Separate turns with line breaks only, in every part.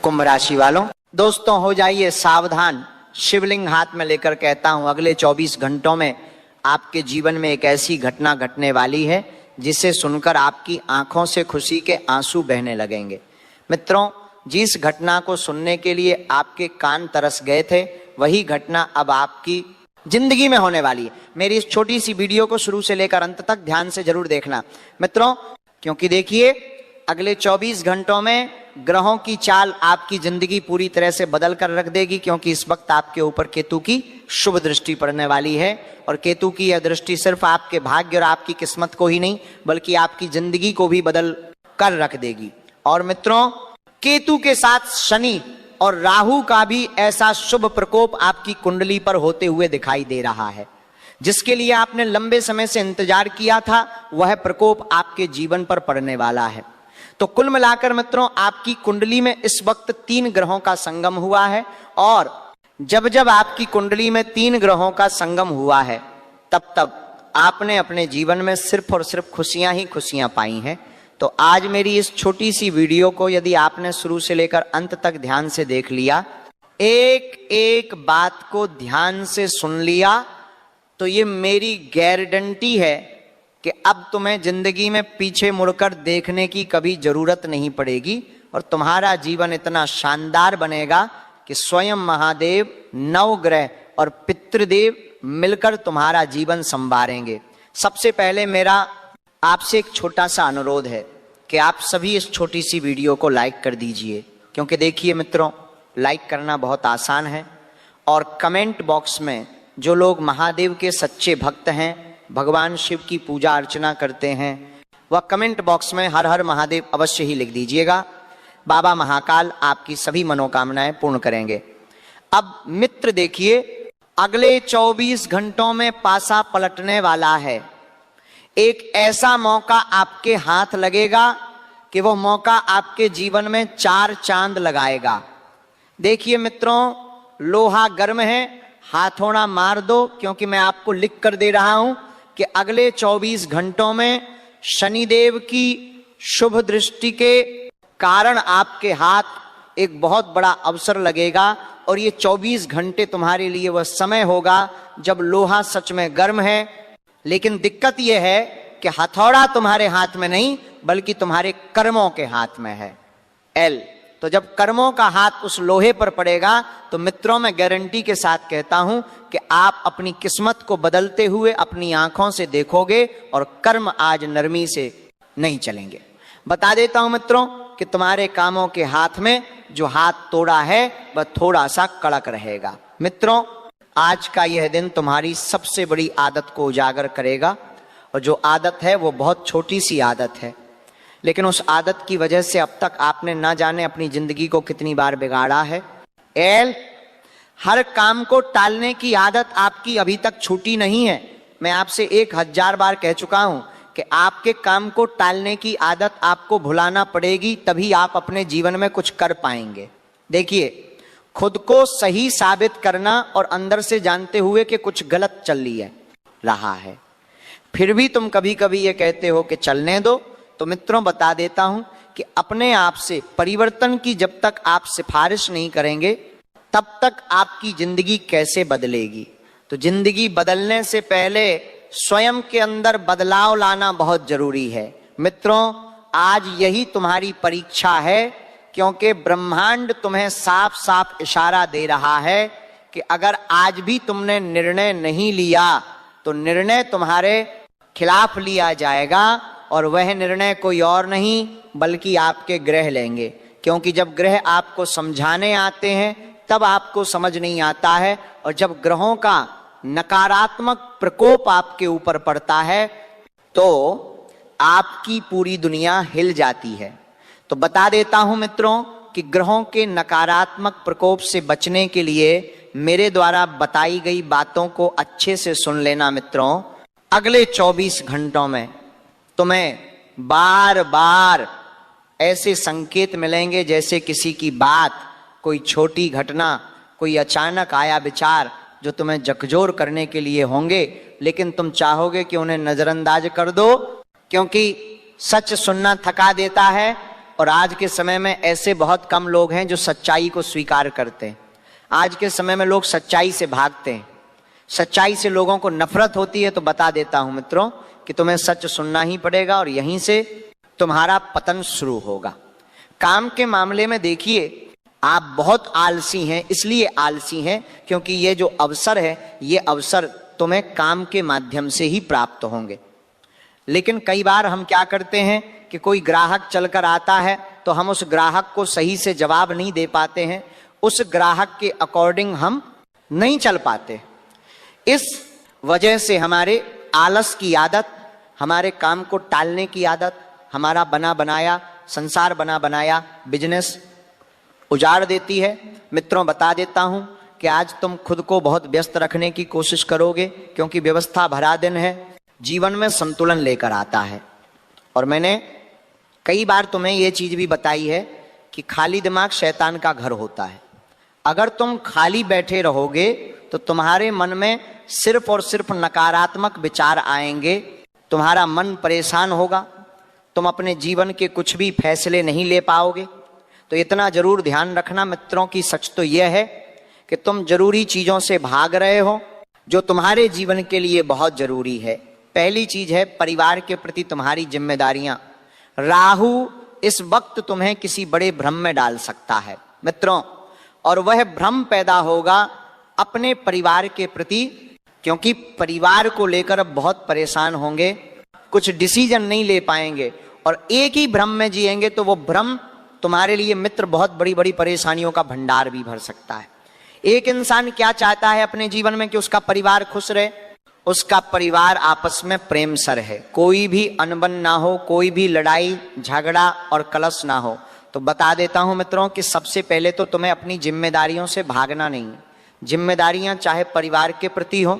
कुंभ राशि वालों, दोस्तों हो जाइए सावधान। शिवलिंग हाथ में लेकर कहता हूं, अगले 24 घंटों में आपके जीवन में एक ऐसी घटना घटने वाली है जिसे सुनकर आपकी आंखों से खुशी के आंसू बहने लगेंगे। मित्रों, जिस घटना को सुनने के लिए आपके कान तरस गए थे, वही घटना अब आपकी जिंदगी में होने वाली है। मेरी इस छोटी सी वीडियो को शुरू से लेकर अंत तक ध्यान से जरूर देखना मित्रों, क्योंकि देखिए अगले 24 घंटों में ग्रहों की चाल आपकी जिंदगी पूरी तरह से बदल कर रख देगी। क्योंकि इस वक्त आपके ऊपर केतु की शुभ दृष्टि पड़ने वाली है, और केतु की यह दृष्टि सिर्फ आपके भाग्य और आपकी किस्मत को ही नहीं बल्कि आपकी जिंदगी को भी बदल कर रख देगी। और मित्रों, केतु के साथ शनि और राहु का भी ऐसा शुभ प्रकोप आपकी कुंडली पर होते हुए दिखाई दे रहा है, जिसके लिए आपने लंबे समय से इंतजार किया था, वह प्रकोप आपके जीवन पर पड़ने वाला है। तो कुल मिलाकर मित्रों, आपकी कुंडली में इस वक्त 3 ग्रहों का संगम हुआ है, और जब जब आपकी कुंडली में 3 ग्रहों का संगम हुआ है, तब तब आपने अपने जीवन में सिर्फ और सिर्फ खुशियां ही खुशियां पाई हैं। तो आज मेरी इस छोटी सी वीडियो को यदि आपने शुरू से लेकर अंत तक ध्यान से देख लिया, एक एक बात को ध्यान से सुन लिया, तो ये मेरी गारंटी है कि अब तुम्हें जिंदगी में पीछे मुड़कर देखने की कभी जरूरत नहीं पड़ेगी, और तुम्हारा जीवन इतना शानदार बनेगा कि स्वयं महादेव, नवग्रह और पितृदेव मिलकर तुम्हारा जीवन संवारेंगे। सबसे पहले मेरा आपसे एक छोटा सा अनुरोध है कि आप सभी इस छोटी सी वीडियो को लाइक कर दीजिए। क्योंकि देखिए मित्रों, लाइक करना बहुत आसान है, और कमेंट बॉक्स में जो लोग महादेव के सच्चे भक्त हैं, भगवान शिव की पूजा अर्चना करते हैं, वह कमेंट बॉक्स में हर हर महादेव अवश्य ही लिख दीजिएगा। बाबा महाकाल आपकी सभी मनोकामनाएं पूर्ण करेंगे। अब मित्र देखिए, अगले 24 घंटों में पासा पलटने वाला है। एक ऐसा मौका आपके हाथ लगेगा कि वह मौका आपके जीवन में 4 चांद लगाएगा। देखिए मित्रों, लोहा गर्म है, हाथोड़ा मार दो, क्योंकि मैं आपको लिख कर दे रहा हूं कि अगले 24 घंटों में शनिदेव की शुभ दृष्टि के कारण आपके हाथ एक बहुत बड़ा अवसर लगेगा, और ये 24 घंटे तुम्हारे लिए वह समय होगा जब लोहा सच में गर्म है। लेकिन दिक्कत यह है कि हथौड़ा तुम्हारे हाथ में नहीं बल्कि तुम्हारे कर्मों के हाथ में है। एल तो जब कर्मों का हाथ उस लोहे पर पड़ेगा, तो मित्रों मैं गारंटी के साथ कहता हूं कि आप अपनी किस्मत को बदलते हुए अपनी आंखों से देखोगे, और कर्म आज नरमी से नहीं चलेंगे। बता देता हूं मित्रों कि तुम्हारे कामों के हाथ में जो हाथ तोड़ा है वह थोड़ा सा कड़क रहेगा। मित्रों, आज का यह दिन तुम्हारी सबसे बड़ी आदत को उजागर करेगा, और जो आदत है वो बहुत छोटी सी आदत है, लेकिन उस आदत की वजह से अब तक आपने ना जाने अपनी जिंदगी को कितनी बार बिगाड़ा है। एल हर काम को टालने की आदत आपकी अभी तक छूटी नहीं है। मैं आपसे 1000 बार कह चुका हूं कि आपके काम को टालने की आदत आपको भुलाना पड़ेगी, तभी आप अपने जीवन में कुछ कर पाएंगे। देखिए, खुद को सही साबित करना और अंदर से जानते हुए कि कुछ गलत चल रहा है, फिर भी तुम कभी कभी ये कहते हो कि चलने दो। तो मित्रों बता देता हूं कि अपने आप से परिवर्तन की जब तक आप सिफारिश नहीं करेंगे, तब तक आपकी जिंदगी कैसे बदलेगी। तो जिंदगी बदलने से पहले स्वयं के अंदर बदलाव लाना बहुत जरूरी है। मित्रों, आज यही तुम्हारी परीक्षा है, क्योंकि ब्रह्मांड तुम्हें साफ साफ इशारा दे रहा है कि अगर आज भी तुमने निर्णय नहीं लिया तो निर्णय तुम्हारे खिलाफ लिया जाएगा, और वह निर्णय कोई और नहीं बल्कि आपके ग्रह लेंगे। क्योंकि जब ग्रह आपको समझाने आते हैं तब आपको समझ नहीं आता है, और जब ग्रहों का नकारात्मक प्रकोप आपके ऊपर पड़ता है तो आपकी पूरी दुनिया हिल जाती है। तो बता देता हूं मित्रों कि ग्रहों के नकारात्मक प्रकोप से बचने के लिए मेरे द्वारा बताई गई बातों को अच्छे से सुन लेना। मित्रों, अगले 24 घंटों में तुम्हें बार बार ऐसे संकेत मिलेंगे जैसे किसी की बात, कोई छोटी घटना, कोई अचानक आया विचार जो तुम्हें झकझोर करने के लिए होंगे, लेकिन तुम चाहोगे कि उन्हें नजरअंदाज कर दो, क्योंकि सच सुनना थका देता है और आज के समय में ऐसे बहुत कम लोग हैं जो सच्चाई को स्वीकार करते हैं। आज के समय में लोग सच्चाई से भागते हैं, सच्चाई से लोगों को नफरत होती है। तो बता देता हूं मित्रों कि तुम्हें सच सुनना ही पड़ेगा और यहीं से तुम्हारा पतन शुरू होगा। काम के मामले में देखिए, आप बहुत आलसी हैं। इसलिए आलसी हैं क्योंकि ये जो अवसर है, ये अवसर तुम्हें काम के माध्यम से ही प्राप्त होंगे। लेकिन कई बार हम क्या करते हैं कि कोई ग्राहक चलकर आता है तो हम उस ग्राहक को सही से जवाब नहीं दे पाते हैं, उस ग्राहक के अकॉर्डिंग हम नहीं चल पाते। इस वजह से हमारे आलस की आदत, हमारे काम को टालने की आदत, हमारा बना बनाया संसार, बना बनाया बिजनेस उजाड़ देती है। मित्रों, बता देता हूं कि आज तुम खुद को बहुत व्यस्त रखने की कोशिश करोगे, क्योंकि व्यवस्था भरा दिन है, जीवन में संतुलन लेकर आता है। और मैंने कई बार तुम्हें यह चीज भी बताई है कि खाली दिमाग शैतान का घर होता है। अगर तुम खाली बैठे रहोगे तो तुम्हारे मन में सिर्फ और सिर्फ नकारात्मक विचार आएंगे, तुम्हारा मन परेशान होगा, तुम अपने जीवन के कुछ भी फैसले नहीं ले पाओगे। तो इतना जरूर ध्यान रखना मित्रों की सच तो यह है कि तुम जरूरी चीजों से भाग रहे हो जो तुम्हारे जीवन के लिए बहुत जरूरी है। पहली चीज है परिवार के प्रति तुम्हारी जिम्मेदारियां। राहु इस वक्त तुम्हें किसी बड़े भ्रम में डाल सकता है मित्रों, और वह भ्रम पैदा होगा अपने परिवार के प्रति, क्योंकि परिवार को लेकर अब बहुत परेशान होंगे, कुछ डिसीजन नहीं ले पाएंगे और एक ही भ्रम में जिएंगे। तो वो भ्रम तुम्हारे लिए मित्र बहुत बड़ी बड़ी परेशानियों का भंडार भी भर सकता है। एक इंसान क्या चाहता है अपने जीवन में कि उसका परिवार खुश रहे, उसका परिवार आपस में प्रेम से रहे, कोई भी अनबन ना हो, कोई भी लड़ाई झगड़ा और कलश ना हो। तो बता देता हूं मित्रों कि सबसे पहले तो तुम्हें अपनी जिम्मेदारियों से भागना नहीं है। जिम्मेदारियां चाहे परिवार के प्रति हो,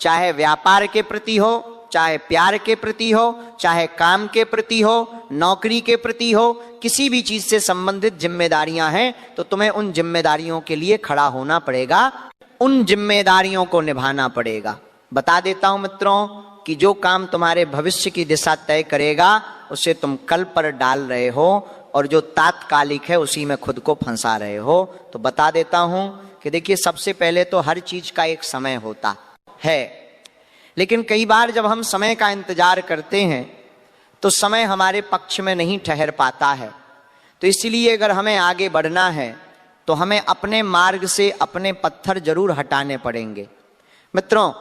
चाहे व्यापार के प्रति हो, चाहे प्यार के प्रति हो, चाहे काम के प्रति हो, नौकरी के प्रति हो, किसी भी चीज से संबंधित जिम्मेदारियां हैं तो तुम्हें उन जिम्मेदारियों के लिए खड़ा होना पड़ेगा, उन जिम्मेदारियों को निभाना पड़ेगा। बता देता हूं मित्रों कि जो काम तुम्हारे भविष्य की दिशा तय करेगा उसे तुम कल पर डाल रहे हो, और जो तात्कालिक है उसी में खुद को फंसा रहे हो। तो बता देता हूं कि देखिए, सबसे पहले तो हर चीज का एक समय होता है, लेकिन कई बार जब हम समय का इंतजार करते हैं तो समय हमारे पक्ष में नहीं ठहर पाता है। तो इसलिए अगर हमें आगे बढ़ना है तो हमें अपने मार्ग से अपने पत्थर जरूर हटाने पड़ेंगे। मित्रों,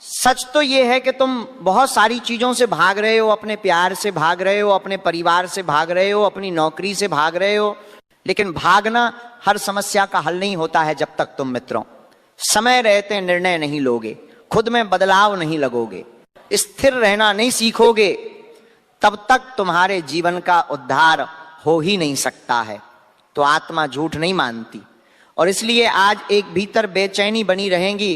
सच तो यह है कि तुम बहुत सारी चीजों से भाग रहे हो, अपने प्यार से भाग रहे हो, अपने परिवार से भाग रहे हो, अपनी नौकरी से भाग रहे हो, लेकिन भागना हर समस्या का हल नहीं होता है जब तक तुम मित्रों समय रहते निर्णय नहीं लोगे, खुद में बदलाव नहीं लगोगे, स्थिर रहना नहीं सीखोगे, तब तक तुम्हारे जीवन का उद्धार हो ही नहीं सकता है। तो आत्मा झूठ नहीं मानती, और इसलिए आज एक भीतर बेचैनी बनी रहेगी,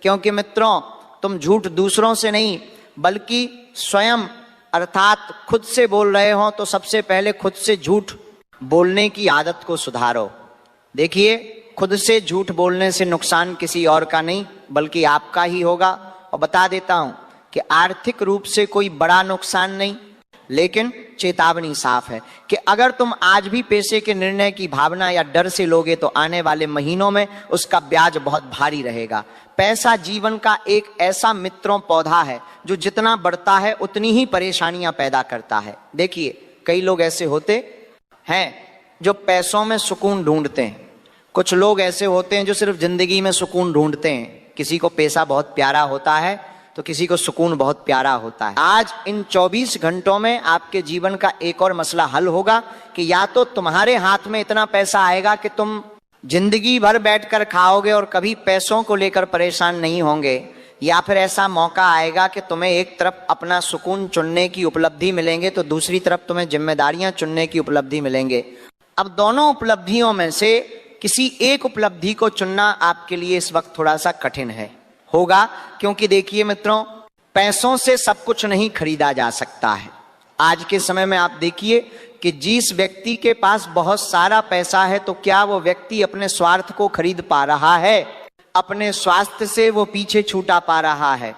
क्योंकि मित्रों तुम झूठ दूसरों से नहीं बल्कि स्वयं अर्थात खुद से बोल रहे हो। तो सबसे पहले खुद से झूठ बोलने की आदत को सुधारो। देखिए, खुद से झूठ बोलने से नुकसान किसी और का नहीं बल्कि आपका ही होगा। और बता देता हूं कि आर्थिक रूप से कोई बड़ा नुकसान नहीं, लेकिन चेतावनी साफ है कि अगर तुम आज भी पैसे के निर्णय की भावना या डर से लोगे तो आने वाले महीनों में उसका ब्याज बहुत भारी रहेगा। पैसा जीवन का एक ऐसा मित्रों पौधा है जो जितना बढ़ता है उतनी ही परेशानियां पैदा करता है। देखिए, कई लोग ऐसे होते हैं जो पैसों में सुकून ढूंढते हैं, कुछ लोग ऐसे होते हैं जो सिर्फ जिंदगी में सुकून ढूंढते हैं। किसी को पैसा बहुत प्यारा होता है तो किसी को सुकून बहुत प्यारा होता है। आज इन 24 घंटों में आपके जीवन का एक और मसला हल होगा कि या तो तुम्हारे हाथ में इतना पैसा आएगा कि तुम जिंदगी भर बैठकर खाओगे और कभी पैसों को लेकर परेशान नहीं होंगे, या फिर ऐसा मौका आएगा कि तुम्हें एक तरफ अपना सुकून चुनने की उपलब्धि मिलेंगे तो दूसरी तरफ तुम्हें जिम्मेदारियां चुनने की उपलब्धि मिलेंगे। अब दोनों उपलब्धियों में से किसी एक उपलब्धि को चुनना आपके लिए इस वक्त थोड़ा सा कठिन होगा, क्योंकि देखिए मित्रों, पैसों से सब कुछ नहीं खरीदा जा सकता है। आज के समय में आप देखिए कि जिस व्यक्ति के पास बहुत सारा पैसा है तो क्या वो व्यक्ति अपने स्वार्थ को खरीद पा रहा है? अपने स्वास्थ्य से वो पीछे छूटा पा रहा है।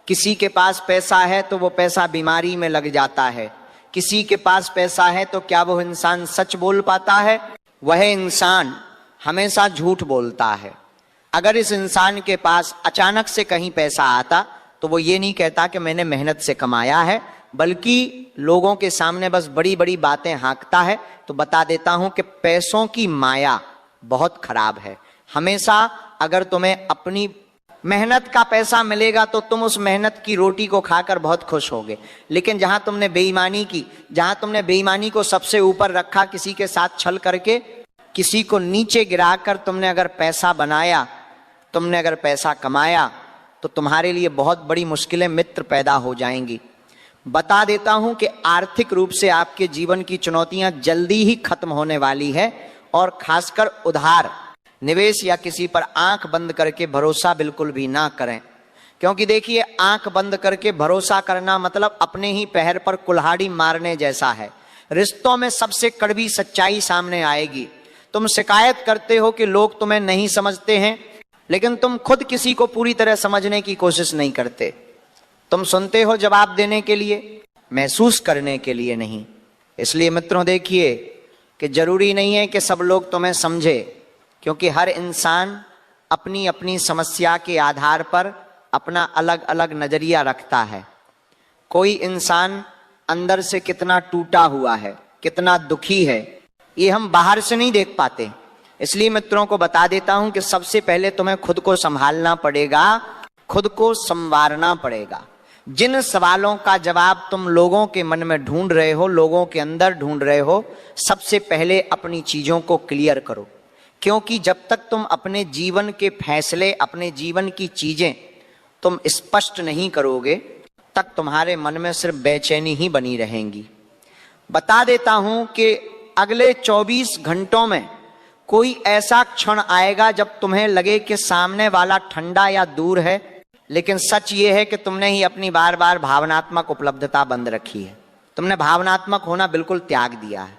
किसी के पास पैसा है तो वो पैसा बीमारी में लग जाता है, किसी के पास पैसा है तो क्या वो इंसान सच बोल पाता है? वह इंसान हमेशा झूठ बोलता है। अगर इस इंसान के पास अचानक से कहीं पैसा आता तो वो ये नहीं कहता कि मैंने मेहनत से कमाया है, बल्कि लोगों के सामने बस बड़ी बड़ी बातें हाँकता है। तो बता देता हूं कि पैसों की माया बहुत खराब है। हमेशा अगर तुम्हें अपनी मेहनत का पैसा मिलेगा तो तुम उस मेहनत की रोटी को खाकर बहुत खुश होगे, लेकिन जहां तुमने बेईमानी की, जहां तुमने बेईमानी को सबसे ऊपर रखा, किसी के साथ छल करके किसी को नीचे गिराकर तुमने अगर पैसा बनाया, तुमने अगर पैसा कमाया, तो तुम्हारे लिए बहुत बड़ी मुश्किलें मित्र पैदा हो जाएंगी। बता देता हूं कि आर्थिक रूप से आपके जीवन की चुनौतियां जल्दी ही खत्म होने वाली है, और खासकर उधार, निवेश या किसी पर आंख बंद करके भरोसा बिल्कुल भी ना करें। क्योंकि देखिए, आंख बंद करके भरोसा करना मतलब अपने ही पैर पर कुल्हाड़ी मारने जैसा है। रिश्तों में सबसे कड़वी सच्चाई सामने आएगी। तुम शिकायत करते हो कि लोग तुम्हें नहीं समझते हैं, लेकिन तुम खुद किसी को पूरी तरह समझने की कोशिश नहीं करते। तुम सुनते हो जवाब देने के लिए, महसूस करने के लिए नहीं। इसलिए मित्रों, देखिए कि जरूरी नहीं है कि सब लोग तुम्हें समझे, क्योंकि हर इंसान अपनी अपनी समस्या के आधार पर अपना अलग अलग नजरिया रखता है। कोई इंसान अंदर से कितना टूटा हुआ है, कितना दुखी है, ये हम बाहर से नहीं देख पाते। इसलिए मित्रों को बता देता हूं कि सबसे पहले तुम्हें खुद को संभालना पड़ेगा, खुद को संवारना पड़ेगा। जिन सवालों का जवाब तुम लोगों के मन में ढूंढ रहे हो, लोगों के अंदर ढूंढ रहे हो, सबसे पहले अपनी चीजों को क्लियर करो। क्योंकि जब तक तुम अपने जीवन के फैसले, अपने जीवन की चीजें तुम स्पष्ट नहीं करोगे, तक तुम्हारे मन में सिर्फ बेचैनी ही बनी रहेंगी। बता देता हूं कि अगले 24 घंटों में कोई ऐसा क्षण आएगा जब तुम्हें लगे कि सामने वाला ठंडा या दूर है, लेकिन सच ये है कि तुमने ही अपनी बार बार भावनात्मक उपलब्धता बंद रखी है। तुमने भावनात्मक होना बिल्कुल त्याग दिया है।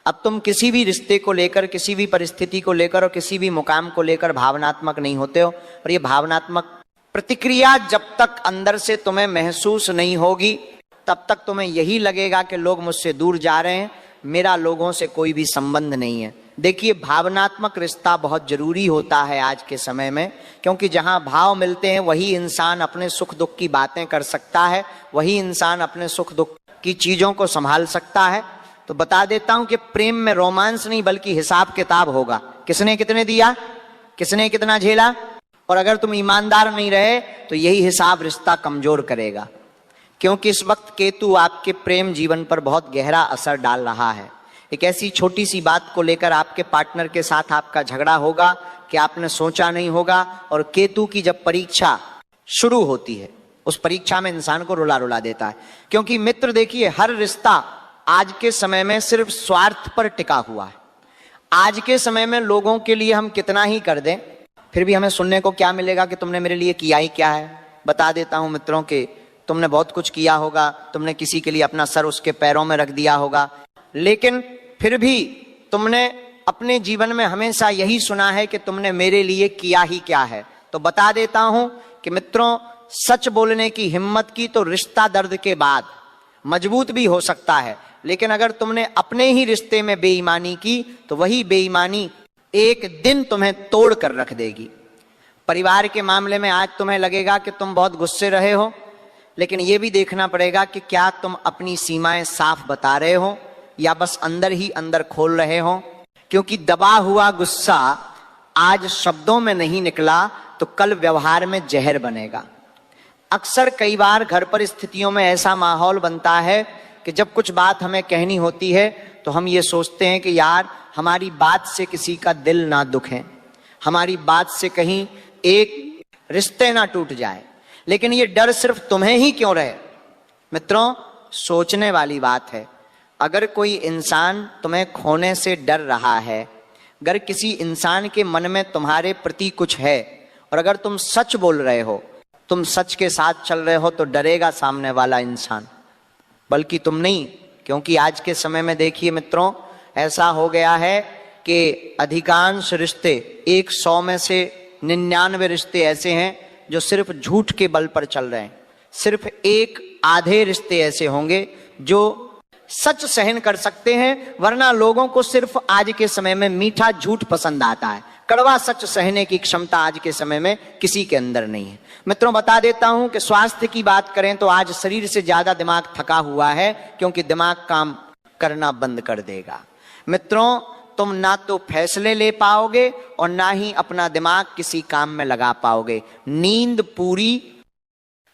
अब तुम किसी भी रिश्ते को लेकर, किसी भी परिस्थिति को लेकर और किसी भी मुकाम को लेकर भावनात्मक नहीं होते हो। और ये भावनात्मक प्रतिक्रिया जब तक अंदर से तुम्हें महसूस नहीं होगी, तब तक तुम्हें यही लगेगा कि लोग मुझसे दूर जा रहे हैं, मेरा लोगों से कोई भी संबंध नहीं है। देखिए, भावनात्मक रिश्ता बहुत जरूरी होता है आज के समय में, क्योंकि जहां भाव मिलते हैं वही इंसान अपने सुख दुख की बातें कर सकता है, वही इंसान अपने सुख दुख की चीजों को संभाल सकता है। तो बता देता हूं कि प्रेम में रोमांस नहीं बल्कि हिसाब किताब होगा। किसने कितने दिया, किसने कितना झेला, और अगर तुम ईमानदार नहीं रहे तो यही हिसाब रिश्ता कमजोर करेगा। क्योंकि इस वक्त केतु आपके प्रेम जीवन पर बहुत गहरा असर डाल रहा है। एक ऐसी छोटी सी बात को लेकर आपके पार्टनर के साथ आपका झगड़ा होगा कि आपने सोचा नहीं होगा, और केतु की जब परीक्षा शुरू होती है, उस परीक्षा में इंसान को रुला रुला देता है। क्योंकि मित्र देखिए, हर रिश्ता आज के समय में सिर्फ स्वार्थ पर टिका हुआ है। आज के समय में लोगों के लिए हम कितना ही कर दें, फिर भी हमें सुनने को क्या मिलेगा कि तुमने मेरे लिए किया ही क्या है। बता देता हूं मित्रों कि तुमने बहुत कुछ किया होगा, तुमने किसी के लिए अपना सर उसके पैरों में रख दिया होगा, लेकिन फिर भी तुमने अपने जीवन में हमेशा यही सुना है कि तुमने मेरे लिए किया ही क्या है। तो बता देता हूं कि मित्रों, सच बोलने की हिम्मत की तो रिश्ता दर्द के बाद मजबूत भी हो सकता है, लेकिन अगर तुमने अपने ही रिश्ते में बेईमानी की तो वही बेईमानी एक दिन तुम्हें तोड़ कर रख देगी। परिवार के मामले में आज तुम्हें लगेगा कि तुम बहुत गुस्से रहे हो, लेकिन यह भी देखना पड़ेगा कि क्या तुम अपनी सीमाएं साफ बता रहे हो या बस अंदर ही अंदर खोल रहे हो। क्योंकि दबा हुआ गुस्सा आज शब्दों में नहीं निकला तो कल व्यवहार में जहर बनेगा। अक्सर कई बार घर पर स्थितियों में ऐसा माहौल बनता है कि जब कुछ बात हमें कहनी होती है तो हम ये सोचते हैं कि यार हमारी बात से किसी का दिल ना दुखे, हमारी बात से कहीं एक रिश्ते ना टूट जाए। लेकिन ये डर सिर्फ तुम्हें ही क्यों रहे? मित्रों, सोचने वाली बात है। अगर कोई इंसान तुम्हें खोने से डर रहा है, अगर किसी इंसान के मन में तुम्हारे प्रति कुछ है, और अगर तुम सच बोल रहे हो, तुम सच के साथ चल रहे हो, तो डरेगा सामने वाला इंसान, बल्कि तुम नहीं। क्योंकि आज के समय में देखिए मित्रों, ऐसा हो गया है कि अधिकांश रिश्ते, 100 में से 99 रिश्ते ऐसे हैं जो सिर्फ झूठ के बल पर चल रहे हैं। सिर्फ एक आधे रिश्ते ऐसे होंगे जो सच सहन कर सकते हैं, वरना लोगों को सिर्फ आज के समय में मीठा झूठ पसंद आता है। कड़वा सच सहने की क्षमता आज के समय में किसी के अंदर नहीं है। मित्रों, बता देता हूं कि स्वास्थ्य की बात करें तो आज शरीर से ज्यादा दिमाग थका हुआ है, क्योंकि दिमाग काम करना बंद कर देगा। मित्रों, तुम ना तो फैसले ले पाओगे और ना ही अपना दिमाग किसी काम में लगा पाओगे। नींद पूरी,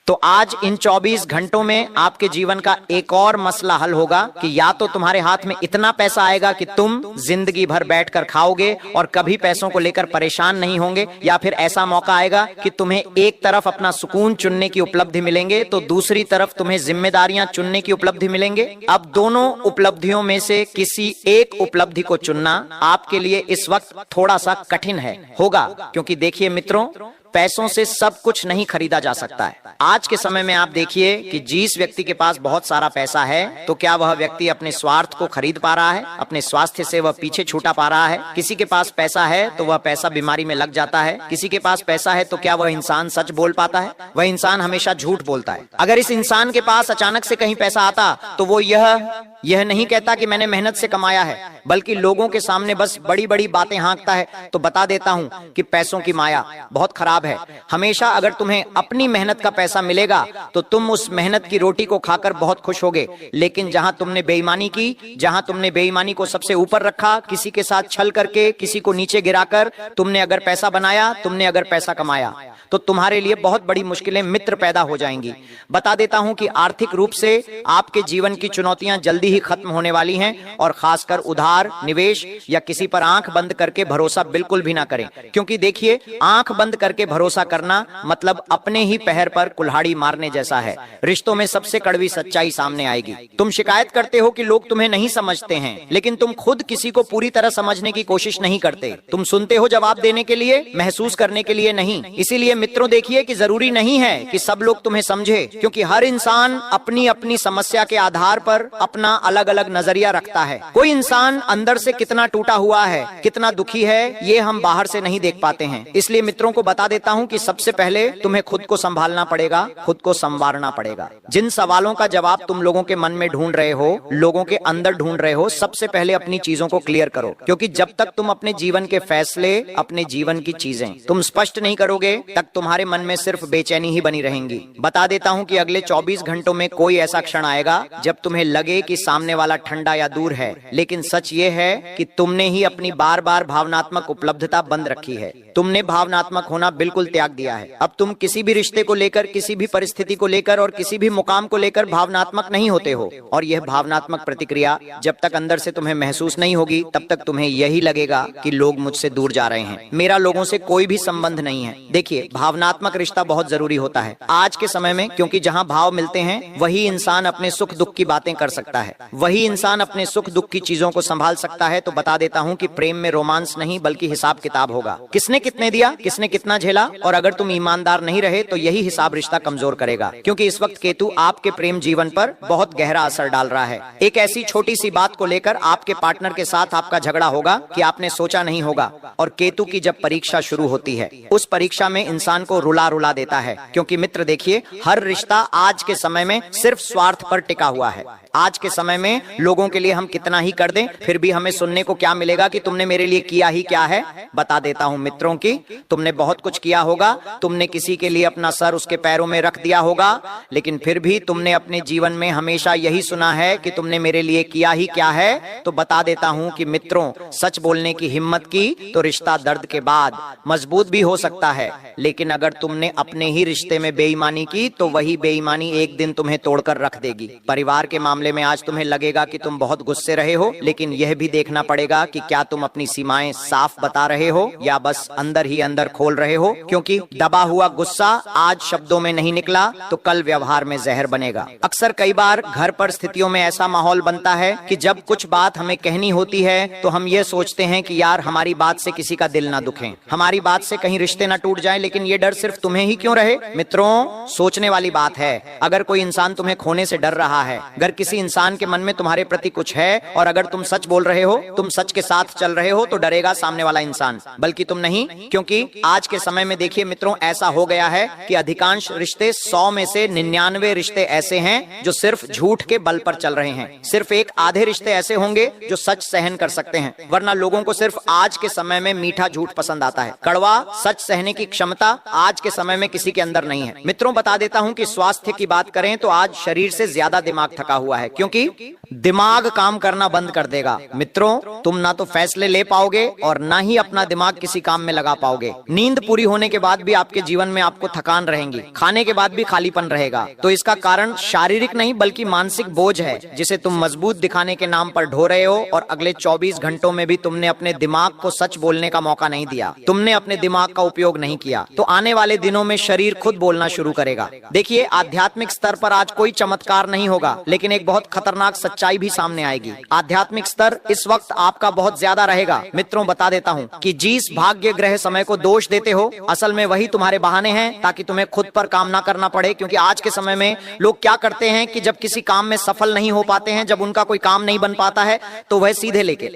तो आज इन 24 घंटों में आपके जीवन का एक और मसला हल होगा कि या तो तुम्हारे हाथ में इतना पैसा आएगा कि तुम जिंदगी भर बैठकर खाओगे और कभी पैसों को लेकर परेशान नहीं होंगे, या फिर ऐसा मौका आएगा कि तुम्हें एक तरफ अपना सुकून चुनने की उपलब्धि मिलेंगे तो दूसरी तरफ तुम्हें जिम्मेदारियां चुनने की उपलब्धि मिलेंगे। अब दोनों उपलब्धियों में से किसी एक उपलब्धि को चुनना आपके लिए इस वक्त थोड़ा सा कठिन होगा, क्योंकि देखिए मित्रों, पैसों से सब कुछ नहीं खरीदा जा सकता है। आज के समय में आप देखिए कि जिस व्यक्ति के पास बहुत सारा पैसा है, तो क्या वह व्यक्ति अपने स्वार्थ को खरीद पा रहा है? अपने स्वास्थ्य से वह पीछे छूटा पा रहा है? किसी के पास पैसा है तो वह पैसा बीमारी में लग जाता है। किसी के पास पैसा है तो क्या वह इंसान सच बोल पाता है? वह इंसान हमेशा झूठ बोलता है। अगर इस इंसान के पास अचानक से कहीं पैसा आता तो वो यह नहीं कहता कि मैंने मेहनत से कमाया है, बल्कि लोगों के सामने बस बड़ी बड़ी बातें हाँकता है। तो बता देता हूं कि पैसों की माया बहुत खराब है। हमेशा अगर तुम्हें अपनी मेहनत का पैसा मिलेगा तो तुम उस मेहनत की रोटी को खाकर बहुत खुश होगे, लेकिन जहां तुमने बेईमानी की, जहां तुमने बेईमानी को सबसे ऊपर रखा, किसी के साथ छल करके, किसी को नीचे गिराकर तुमने अगर पैसा बनाया, तुमने अगर पैसा कमाया, तो तुम्हारे लिए बहुत बड़ी मुश्किलें मित्र पैदा हो जाएंगी। बता देता हूं कि आर्थिक रूप से आपके जीवन की चुनौतियां जल्दी ही खत्म होने वाली हैं, और खासकर उधार, निवेश या किसी पर आंख बंद करके भरोसा बिल्कुल भी ना करें, क्योंकि देखिए, आंख बंद करके भरोसा करना मतलब अपने ही पैर पर कुल्हाड़ी मारने जैसा है। रिश्तों में सबसे कड़वी सच्चाई सामने आएगी। तुम शिकायत करते हो कि लोग तुम्हें नहीं समझते हैं, लेकिन तुम खुद किसी को पूरी तरह समझने की कोशिश नहीं करते। तुम सुनते हो जवाब देने के लिए, महसूस करने के लिए नहीं। इसीलिए मित्रों, देखिए कि जरूरी नहीं है कि सब लोग तुम्हें समझे, क्योंकि हर इंसान अपनी अपनी समस्या के आधार पर अपना अलग अलग नजरिया रखता है। कोई इंसान अंदर से कितना टूटा हुआ है, कितना दुखी है, ये हम बाहर से नहीं देख पाते हैं। इसलिए मित्रों को बता देता हूं कि सबसे पहले तुम्हें खुद को संभालना पड़ेगा, खुद को संवारना पड़ेगा। जिन सवालों का जवाब तुम लोगों के मन में ढूंढ रहे हो, लोगों के अंदर ढूंढ रहे हो, सबसे पहले अपनी चीजों को क्लियर करो, क्योंकि जब तक तुम अपने जीवन के फैसले, अपने जीवन की चीजें तुम स्पष्ट नहीं करोगे, तक तुम्हारे मन में सिर्फ बेचैनी ही बनी रहेंगी। बता देता हूं कि अगले 24 घंटों में कोई ऐसा क्षण आएगा जब तुम्हें लगे कि सामने वाला ठंडा या दूर है, लेकिन सच ये है कि तुमने ही अपनी बार बार भावनात्मक उपलब्धता बंद रखी है। तुमने भावनात्मक होना बिल्कुल त्याग दिया है। अब तुम किसी भी रिश्ते को लेकर, किसी भी परिस्थिति को लेकर और किसी भी मुकाम को लेकर भावनात्मक नहीं होते हो, और यह भावनात्मक प्रतिक्रिया जब तक अंदर से तुम्हें महसूस नहीं होगी, तब तक तुम्हें यही लगेगा कि लोग मुझसे दूर जा रहे हैं, मेरा लोगों से कोई भी संबंध नहीं है। देखिए, भावनात्मक रिश्ता बहुत जरूरी होता है आज के समय में, क्योंकि जहां भाव मिलते हैं वही इंसान अपने सुख दुख की बातें कर सकता है, वही इंसान अपने सुख दुख की चीजों को संभाल सकता है। तो बता देता हूं कि प्रेम में रोमांस नहीं बल्कि हिसाब किताब होगा। किसने कितने दिया, किसने कितना झेला, और अगर तुम ईमानदार नहीं रहे तो यही हिसाब रिश्ता कमजोर करेगा, क्योंकि इस वक्त केतु आपके प्रेम जीवन पर बहुत गहरा असर डाल रहा है। एक ऐसी छोटी सी बात को लेकर आपके पार्टनर के साथ आपका झगड़ा होगा कि आपने सोचा नहीं होगा, और केतु की जब परीक्षा शुरू होती है, उस परीक्षा में इंसान को रुला रुला देता है। क्योंकि मित्र देखिए, हर रिश्ता आज के समय में सिर्फ स्वार्थ पर टिका हुआ है। आज के समय में लोगों के लिए हम कितना ही कर दें, फिर भी हमें सुनने को क्या मिलेगा कि तुमने मेरे लिए किया ही क्या है। बता देता हूं मित्रों की, तुमने बहुत कुछ किया होगा, तुमने किसी के लिए अपना सर उसके पैरों में रख दिया होगा, लेकिन फिर भी तुमने अपने जीवन में हमेशा यही सुना है कि तुमने मेरे लिए किया ही क्या है। तो बता देता हूं कि मित्रों, सच बोलने की हिम्मत की तो रिश्ता दर्द के बाद मजबूत भी हो सकता है, लेकिन अगर तुमने अपने ही रिश्ते में बेईमानी की तो वही बेईमानी एक दिन तुम्हें तोड़कर रख देगी। परिवार के मामले में आज तुम्हें लगेगा कि तुम बहुत गुस्से रहे हो, लेकिन यह भी देखना पड़ेगा कि क्या तुम अपनी सीमाएं साफ बता रहे हो या बस अंदर ही अंदर खोल रहे हो, क्योंकि दबा हुआ गुस्सा आज शब्दों में नहीं निकला तो कल व्यवहार में जहर बनेगा। अक्सर कई बार घर पर स्थितियों में ऐसा माहौल बनता है कि जब कुछ बात हमें कहनी होती है तो हम ये सोचते हैं कि यार हमारी बात से किसी का दिल ना दुखे, हमारी बात से कहीं रिश्ते ना टूट जाए, लेकिन ये डर सिर्फ तुम्हें ही क्यों रहे। मित्रों, सोचने वाली बात है। अगर कोई इंसान तुम्हें खोने से डर रहा है, अगर किसी इंसान के मन में तुम्हारे प्रति कुछ है और अगर तुम सच बोल रहे हो, तुम सच के साथ चल रहे हो, तो डरेगा सामने वाला इंसान, बल्कि तुम नहीं। क्योंकि आज के समय में देखिए मित्रों, ऐसा हो गया है कि अधिकांश रिश्ते 100 में से 99 रिश्ते ऐसे हैं जो सिर्फ झूठ के बल पर चल रहे हैं। सिर्फ एक आधे रिश्ते ऐसे होंगे जो सच सहन कर सकते हैं, वरना लोगों को सिर्फ आज के समय में मीठा झूठ पसंद आता है। कड़वा सच सहने की क्षमता आज के समय में किसी के अंदर नहीं है। मित्रों, बता देता हूं कि स्वास्थ्य की बात करें तो आज शरीर से ज्यादा दिमाग थका हुआ है, क्योंकि दिमाग काम करना बंद कर देगा। मित्रों, तुम ना तो फैसले ले पाओगे और ना ही अपना दिमाग किसी काम में लगा पाओगे। नींद पूरी होने के बाद भी आपके जीवन में आपको थकान रहेगी, खाने के बाद भी खालीपन रहेगा। तो इसका कारण शारीरिक नहीं बल्कि मानसिक बोझ है, जिसे तुम मजबूत दिखाने के नाम पर ढो रहे हो। और अगले 24 घंटों में भी तुमने अपने दिमाग को सच बोलने का मौका नहीं दिया, तुमने अपने दिमाग का उपयोग नहीं किया, तो आने वाले दिनों में शरीर खुद बोलना शुरू करेगा। देखिए, आध्यात्मिक स्तर पर आज कोई चमत्कार नहीं होगा, लेकिन एक बहुत खतरनाक सच्चाई भी सामने आएगी। आध्यात्मिक स्तर इस वक्त आपका बहुत ज्यादा रहेगा। मित्रों, बता देता हूँ कि जिस भाग्य ग्रह समय को दोष देते हो, असल में वही तुम्हारे बहाने हैं ताकि तुम्हें खुद पर काम ना करना पड़े। क्योंकि आज के समय में लोग क्या करते हैं कि जब किसी काम में सफल नहीं हो पाते हैं, जब उनका कोई काम नहीं बन पाता है, तो वह सीधे लेके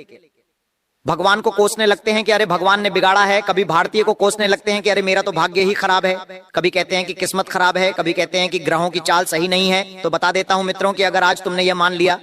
भगवान को कोसने लगते हैं कि अरे भगवान ने बिगाड़ा है। कभी भारतीय को कोसने लगते हैं कि अरे मेरा तो भाग्य ही खराब है। कभी कहते हैं कि किस्मत खराब है, कभी कहते हैं कि ग्रहों की चाल सही नहीं है। तो बता देता हूं मित्रों कि अगर आज तुमने यह मान लिया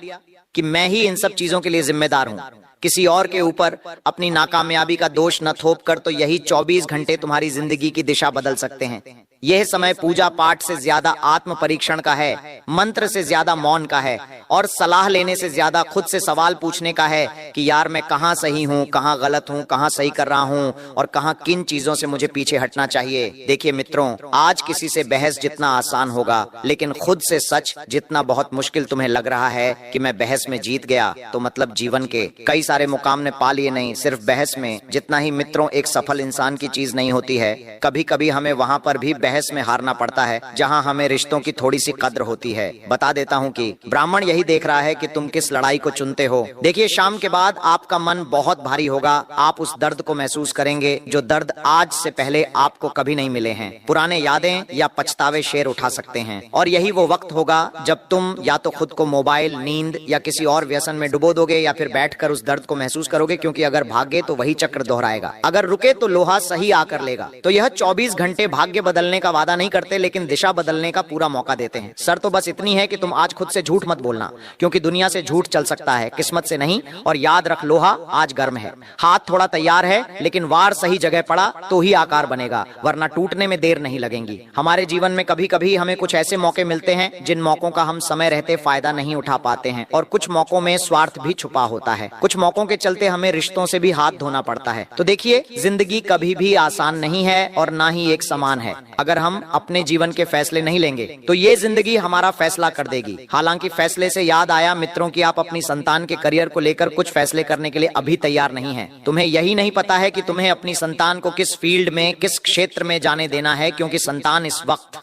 कि मैं ही इन सब चीजों के लिए जिम्मेदार हूं, किसी और के ऊपर अपनी नाकामयाबी का दोष न थोप कर, तो यही 24 घंटे तुम्हारी जिंदगी की दिशा बदल सकते हैं। यह समय पूजा पाठ से ज्यादा आत्म परीक्षण का है, मंत्र से ज्यादा मौन का है, और सलाह लेने से ज्यादा खुद से सवाल पूछने का है कि यार मैं कहाँ सही हूँ, कहाँ गलत हूँ, कहाँ सही कर रहा हूँ और कहाँ किन चीजों से मुझे पीछे हटना चाहिए। देखिए मित्रों, आज किसी से बहस जितना आसान होगा, लेकिन खुद से सच जितना बहुत मुश्किल तुम्हें लग रहा है कि मैं बहस में जीत गया, तो मतलब जीवन के कई सारे मुकाम ने पा लिए नहीं, सिर्फ बहस में। जितना ही मित्रों एक सफल इंसान की चीज नहीं होती है, कभी कभी हमें वहां पर भी बहस में हारना पड़ता है जहां हमें रिश्तों की थोड़ी सी कद्र होती है। बता देता हूं कि ब्राह्मण यही देख रहा है कि तुम किस लड़ाई को चुनते हो। देखिए, शाम के बाद आपका मन बहुत भारी होगा। आप उस दर्द को महसूस करेंगे जो दर्द आज से पहले आपको कभी नहीं मिले हैं। पुराने यादें या पछतावे शेर उठा सकते हैं, और यही वो वक्त होगा जब तुम या तो खुद को मोबाइल, नींद या किसी और व्यसन में डुबो दोगे, या फिर बैठकर उस दर्द को महसूस करोगे। क्योंकि अगर भागे तो वही चक्र दोहराएगा, अगर रुके तो लोहा सही आकर लेगा। तो यह 24 घंटे भाग्य बदलने का वादा नहीं करते, लेकिन दिशा बदलने का पूरा मौका देते हैं। शर्त तो बस इतनी है कि तुम आज खुद से झूठ मत बोलना, क्योंकि दुनिया से झूठ चल सकता है, किस्मत से नहीं। और याद रख, लोहा आज गर्म है, हाथ थोड़ा तैयार है, लेकिन वार सही जगह पड़ा तो ही आकार बनेगा, वरना टूटने में देर नहीं लगेगी। हमारे जीवन में कभी कभी हमें कुछ ऐसे मौके मिलते हैं जिन मौकों का हम समय रहते फायदा नहीं उठा पाते हैं, और कुछ मौकों में स्वार्थ भी छुपा होता है। कुछ मौकों के चलते हमें रिश्तों से भी हाथ धोना पड़ता है। तो देखिए, जिंदगी कभी भी आसान नहीं है और ना ही एक समान है। अगर हम अपने जीवन के फैसले नहीं लेंगे तो ये जिंदगी हमारा फैसला कर देगी। हालांकि फैसले से याद आया मित्रों कि आप अपनी संतान के करियर को लेकर कुछ फैसले करने के लिए अभी तैयार नहीं हैं। तुम्हें यही नहीं पता है कि तुम्हें अपनी संतान को किस फील्ड में, किस क्षेत्र में जाने देना है, क्योंकि संतान इस वक्त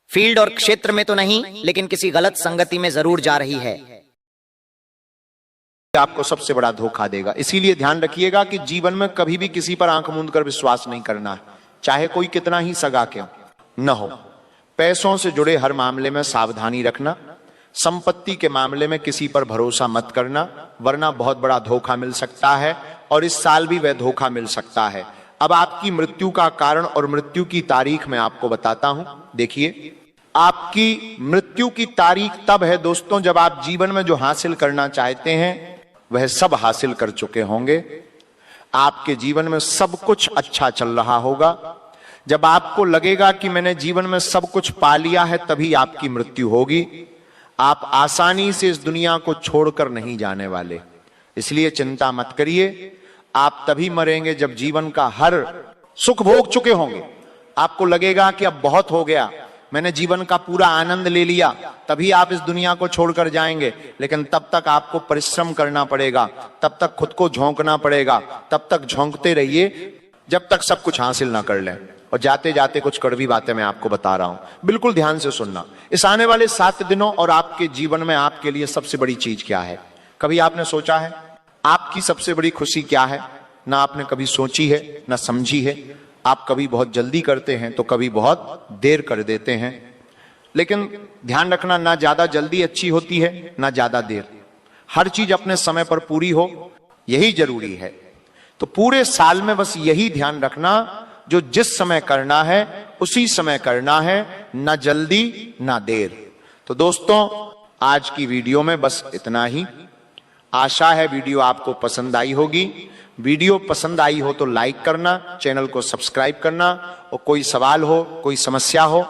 फील्ड और क्षेत्र में तो नहीं, लेकिन किसी गलत संगति में जरूर जा रही है।
आपको सबसे बड़ा धोखा देगा। इसीलिए ध्यान रखिएगा कि जीवन में कभी भी किसी पर आंख मूंद कर विश्वास नहीं करना है, चाहे कोई कितना ही सगा क्यों न हो। पैसों से जुड़े हर मामले में सावधानी रखना, संपत्ति के मामले में किसी पर भरोसा मत करना, वरना बहुत बड़ा धोखा मिल सकता है, और इस साल भी वह धोखा मिल सकता है। अब आपकी मृत्यु का कारण और मृत्यु की तारीख मैं आपको बताता हूं। देखिए, आपकी मृत्यु की तारीख तब है दोस्तों जब आप जीवन में जो हासिल करना चाहते हैं वह सब हासिल कर चुके होंगे। आपके जीवन में सब कुछ अच्छा चल रहा होगा। जब आपको लगेगा कि मैंने जीवन में सब कुछ पा लिया है, तभी आपकी मृत्यु होगी। आप आसानी से इस दुनिया को छोड़कर नहीं जाने वाले, इसलिए चिंता मत करिए। आप तभी मरेंगे जब जीवन का हर सुख भोग चुके होंगे। आपको लगेगा कि अब बहुत हो गया, मैंने जीवन का पूरा आनंद ले लिया, तभी आप इस दुनिया को छोड़कर जाएंगे। लेकिन तब तक आपको परिश्रम करना पड़ेगा, तब तक खुद को झोंकना पड़ेगा, तब तक झोंकते रहिए जब तक सब कुछ हासिल ना कर लें। और जाते जाते कुछ कड़वी बातें मैं आपको बता रहा हूं, बिल्कुल ध्यान से सुनना। इस आने वाले 7 दिनों और आपके जीवन में आपके लिए सबसे बड़ी चीज क्या है? कभी आपने सोचा है आपकी सबसे बड़ी खुशी क्या है? ना आपने कभी सोची है, ना समझी है। आप कभी बहुत जल्दी करते हैं तो कभी बहुत देर कर देते हैं। लेकिन ध्यान रखना, ना ज्यादा जल्दी अच्छी होती है, ना ज्यादा देर। हर चीज अपने समय पर पूरी हो, यही जरूरी है। तो पूरे साल में बस यही ध्यान रखना, जो जिस समय करना है उसी समय करना है, ना जल्दी ना देर। तो दोस्तों, आज की वीडियो में बस इतना ही। आशा है वीडियो आपको पसंद आई होगी। वीडियो पसंद आई हो तो लाइक करना, चैनल को सब्सक्राइब करना, और कोई सवाल हो, कोई समस्या हो